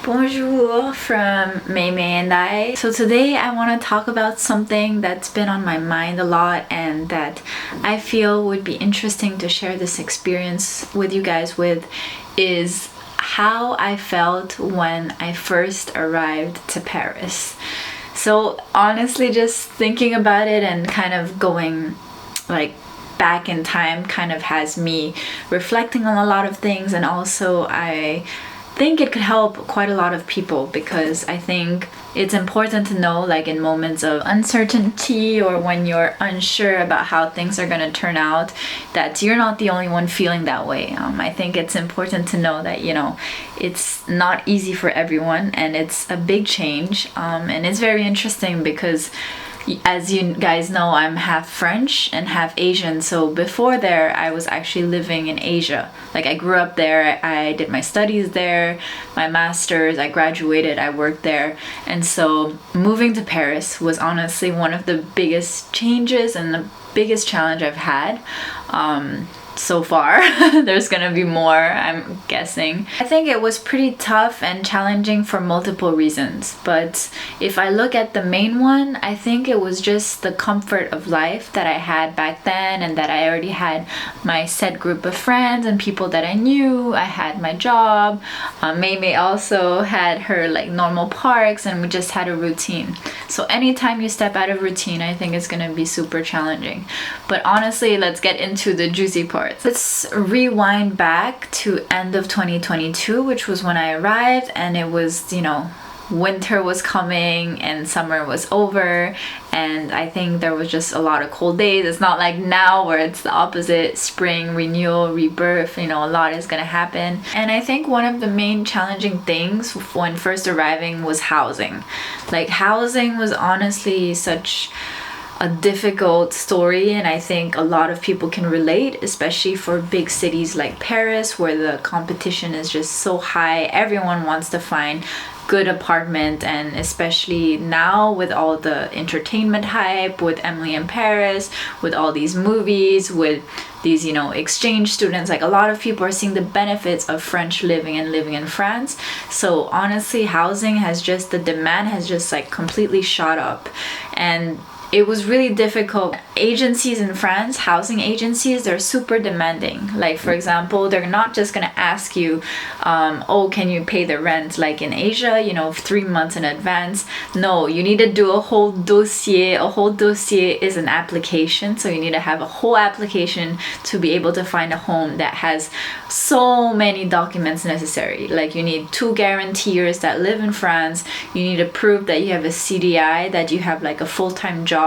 Bonjour from Mei and I. So today I want to talk about something that's been on my mind a lot and that I feel would be interesting to share this experience with you guys with is how I felt when I first arrived to Paris. So honestly, just thinking about it and kind of going like back in time kind of has me reflecting on a lot of things, and also I think it could help quite a lot of people because I think it's important to know, like in moments of uncertainty or when you're unsure about how things are going to turn out, that you're not the only one feeling that way. I think it's important to know that, you know, it's not easy for everyone and it's a big change, and it's very interesting because as you guys know, I'm half French and half Asian. So before there, I was actually living in Asia. Like I grew up there, I did my studies there, my master's, I graduated, I worked there. And so moving to Paris was honestly one of the biggest changes and the biggest challenge I've had. So far. There's gonna be more, I'm guessing. I think it was pretty tough and challenging for multiple reasons, but if I look at the main one, I think it was just the comfort of life that I had back then, and that I already had my set group of friends and people that I knew. I had my job. Mei also had her like normal parks, and we just had a routine. So anytime you step out of routine, I think it's gonna be super challenging. But honestly, let's get into the juicy part. Let's rewind back to end of 2022, which was when I arrived, and it was, you know, winter was coming and summer was over, and I think there was just a lot of cold days. It's not like now where it's the opposite, spring, renewal, rebirth, you know, a lot is gonna happen. And I think one of the main challenging things when first arriving was housing. Like housing was honestly such a difficult story, and I think a lot of people can relate, especially for big cities like Paris where the competition is just so high. Everyone wants to find good apartment, and especially now with all the entertainment hype, with Emily in Paris, with all these movies, with these, you know, exchange students, like a lot of people are seeing the benefits of French living and living in France. So honestly, housing has just, the demand has just like completely shot up, and it was really difficult. Agencies in France, housing agencies, they're super demanding. Like for example, they're not just gonna ask you, oh, can you pay the rent like in Asia, you know, 3 months in advance. No, you need to do a whole dossier. A whole dossier is an application, so you need to have a whole application to be able to find a home that has so many documents necessary. Like you need 2 guarantors that live in France. You need to prove that you have a CDI, that you have like a full-time job,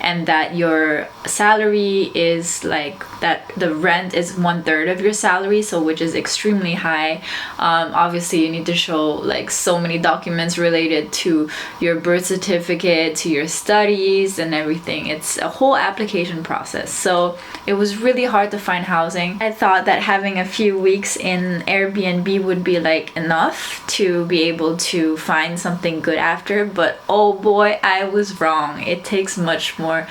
and that your salary is like, that the rent is 1/3 of your salary, so which is extremely high. Obviously you need to show like so many documents related to your birth certificate, to your studies and everything. It's a whole application process, so it was really hard to find housing. I thought that having a few weeks in Airbnb would be like enough to be able to find something good after, but oh boy, I was wrong. It takes much more,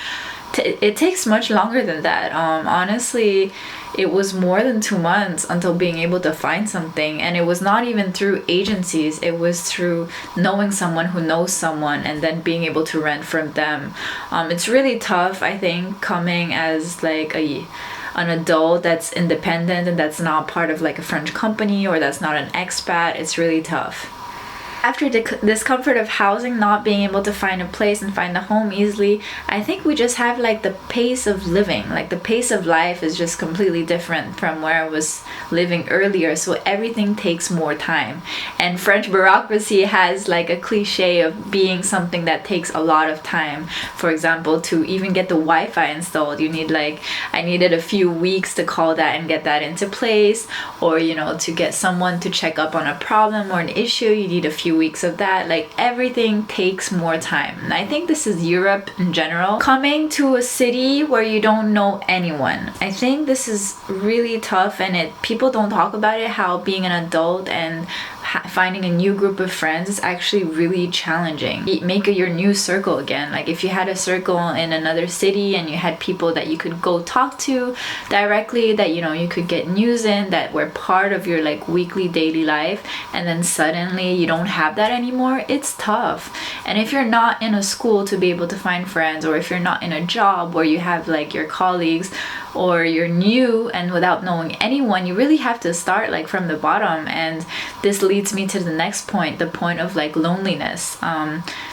it takes much longer than that. Honestly, it was more than 2 months until being able to find something, and it was not even through agencies. It was through knowing someone who knows someone and then being able to rent from them. It's really tough, I think, coming as like an adult that's independent and that's not part of like a French company or that's not an expat. It's really tough. After the discomfort of housing, not being able to find a place and find a home easily, I think we just have like the pace of living, like the pace of life is just completely different from where I was living earlier, so everything takes more time. And French bureaucracy has like a cliche of being something that takes a lot of time. For example, to even get the Wi-Fi installed, you need like, I needed a few weeks to call that and get that into place, or you know, to get someone to check up on a problem or an issue, you need a few weeks of that. Like everything takes more time. And I think this is Europe in general. Coming to a city where you don't know anyone, I think this is really tough, and people don't talk about it, how being an adult and finding a new group of friends is actually really challenging. Make your new circle again. Like if you had a circle in another city and you had people that you could go talk to directly, that you could get news in, that were part of your like weekly daily life, and then suddenly you don't have that anymore, it's tough. And if you're not in a school to be able to find friends, or if you're not in a job where you have like your colleagues, or you're new and without knowing anyone, you really have to start like from the bottom. And this leads me to the next point, the point of like loneliness.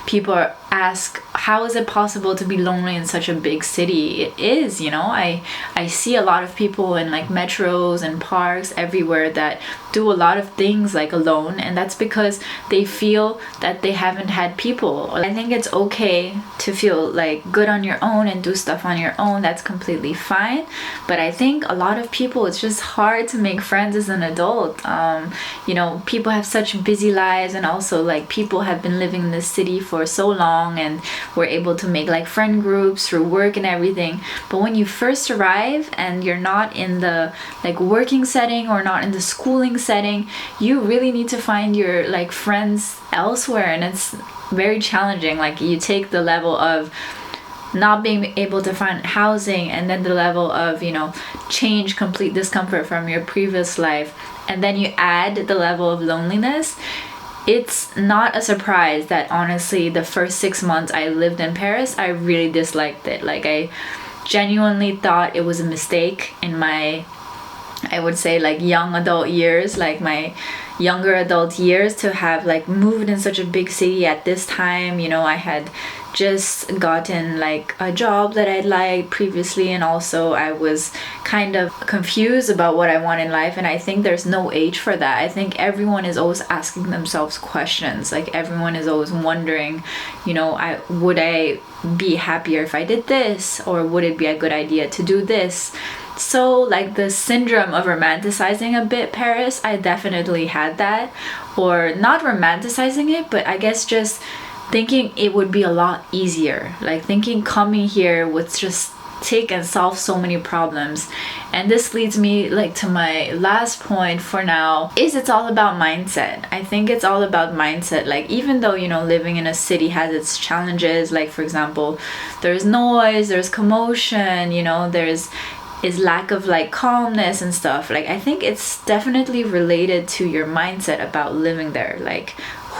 People ask, how is it possible to be lonely in such a big city? It is, I see a lot of people in like metros and parks everywhere that do a lot of things like alone, and that's because they feel that they haven't had people. I think it's okay to feel like good on your own and do stuff on your own. That's completely fine. But I think a lot of people, it's just hard to make friends as an adult. People have such busy lives, and also like people have been living in this city for so long and we're able to make like friend groups through work and everything. But when you first arrive and you're not in the like working setting or not in the schooling setting, you really need to find your like friends elsewhere, and it's very challenging. Like you take the level of not being able to find housing, and then the level of change, complete discomfort from your previous life, and then you add the level of loneliness. It's not a surprise that honestly the first 6 months I lived in Paris, I really disliked it. Like I genuinely thought it was a mistake in my, I would say like young adult years, like my younger adult years, to have like moved in such a big city at this time. I had just gotten like a job that I'd liked previously, and also I was kind of confused about what I want in life. And I think there's no age for that. I think everyone is always asking themselves questions. Like everyone is always wondering, would I be happier if I did this, or would it be a good idea to do this? So like the syndrome of romanticizing a bit Paris, I definitely had that. Or not romanticizing it, but I guess just thinking it would be a lot easier. Like thinking coming here would just take and solve so many problems. And this leads me like to my last point for now, is it's all about mindset. I think it's all about mindset. Like even though living in a city has its challenges, like for example there's noise, there's commotion, there's lack of like calmness and stuff. Like I think it's definitely related to your mindset about living there, like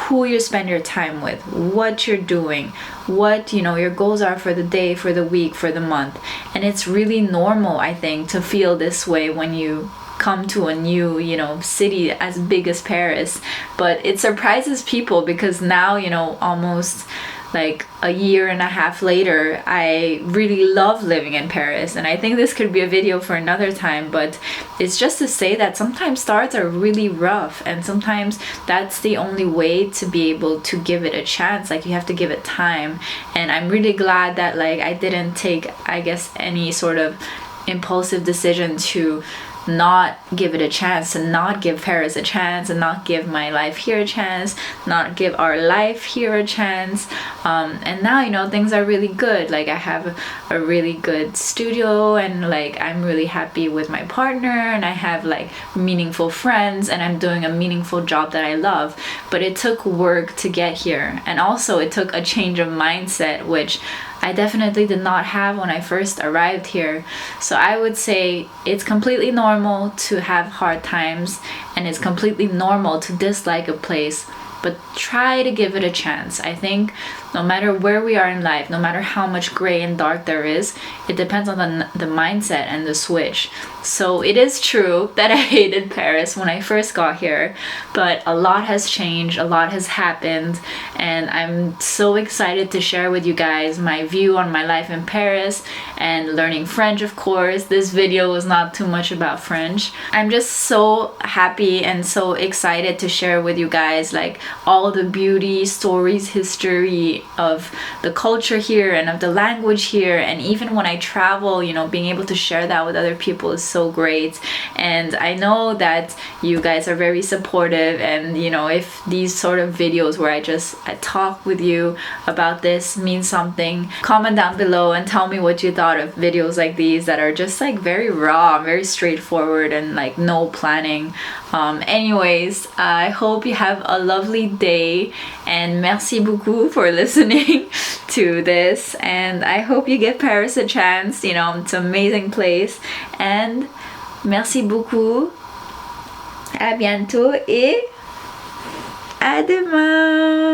who you spend your time with, what you're doing, what your goals are for the day, for the week, for the month. And it's really normal, I think, to feel this way when you come to a new city as big as Paris. But it surprises people because now almost like a year and a half later, I really love living in Paris. And I think this could be a video for another time, but it's just to say that sometimes starts are really rough, and sometimes that's the only way to be able to give it a chance. Like you have to give it time. And I'm really glad that like I didn't take, I guess, any sort of impulsive decision to not give it a chance, to not give Paris a chance, and not give my life here a chance, not give our life here a chance. And now things are really good. Like I have a really good studio, and like I'm really happy with my partner, and I have like meaningful friends, and I'm doing a meaningful job that I love. But it took work to get here, and also it took a change of mindset, which I definitely did not have when I first arrived here. So I would say it's completely normal to have hard times, and it's completely normal to dislike a place, but try to give it a chance. I think no matter where we are in life, no matter how much gray and dark there is, it depends on the mindset and the switch. So it is true that I hated Paris when I first got here, but a lot has changed, a lot has happened, and I'm so excited to share with you guys my view on my life in Paris and learning French, of course. This video was not too much about French. I'm just so happy and so excited to share with you guys like all the beauty, stories, history of the culture here and of the language here. And even when I travel, being able to share that with other people is so great. And I know that you guys are very supportive, and if these sort of videos where I just a talk with you about this means something. Comment down below and tell me what you thought of videos like these that are just like very raw, very straightforward, and like no planning. Anyways, I hope you have a lovely day, and merci beaucoup for listening to this, and I hope you give Paris a chance. You know, it's an amazing place, and merci beaucoup, à bientôt et à demain.